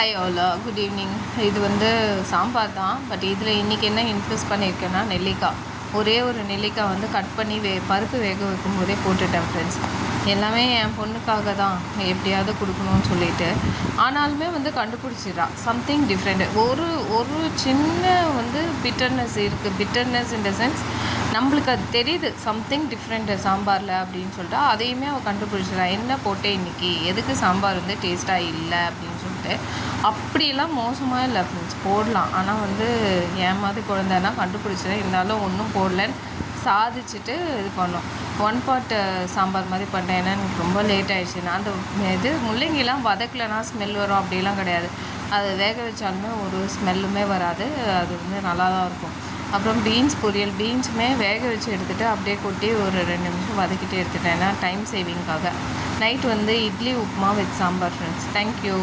Hi all good evening. இது வந்து சாம்பார் தான். பட் இதில் இன்றைக்கி என்ன இன்ஃப்யூஸ் பண்ணியிருக்கேன்னா நெல்லிக்காய். ஒரே ஒரு நெல்லிக்காய் வந்து கட் பண்ணி பருப்பு வேக வைக்கும் போதே போட்டுட்டேன் ஃப்ரெண்ட்ஸ். எல்லாமே என் பொண்ணுக்காக தான் எப்படியாவது கொடுக்கணும்னு சொல்லிட்டு. ஆனாலுமே வந்து கண்டுபிடிச்சிடா சம்திங் டிஃப்ரெண்ட். ஒரு சின்ன வந்து பிட்டர்னஸ் இருக்குது. பிட்டர்னஸ் இன் த சென்ஸ் நம்மளுக்கு அது தெரியுது சம்திங் டிஃப்ரெண்ட்டு சாம்பாரில் அப்படின்னு சொல்லிட்டு அதையுமே அவள் கண்டுபிடிச்சிடா. என்ன போட்டேன் இன்றைக்கி, எதுக்கு சாம்பார் வந்து டேஸ்ட்டாக இல்லை அப்படின்னு சொல்லிட்டு. அப்படிலாம் மோசமாக இல்லை ஃப்ரெண்ட்ஸ், போடலாம். ஆனால் வந்து என் மாதிரி குழந்தைன்னா கண்டுபிடிச்சிடேன். இருந்தாலும் ஒன்றும் போடலன்னு சாதிச்சுட்டு இது பண்ணோம். ஒன் பாட் சாம்பார் மாதிரி பண்ணிட்டேன். ஏன்னா எனக்கு ரொம்ப லேட் ஆகிடுச்சு. நான் அந்த இது முள்ளங்கிலாம் வதக்கலைன்னா ஸ்மெல் வரும் அப்படிலாம் கிடையாது. அது வேக வச்சாலுமே ஒரு ஸ்மெல்லுமே வராது. அது வந்து நல்லா தான் இருக்கும். அப்புறம் பீன்ஸ் பொரியல். பீன்ஸுமே வேக வச்சு எடுத்துகிட்டு அப்படியே கொட்டி ஒரு 2 நிமிஷம் வதக்கிட்டு எடுத்துட்டேன். ஏன்னா டைம் சேவிங்காக. நைட் வந்து idli upma with sambar friends. Thank you.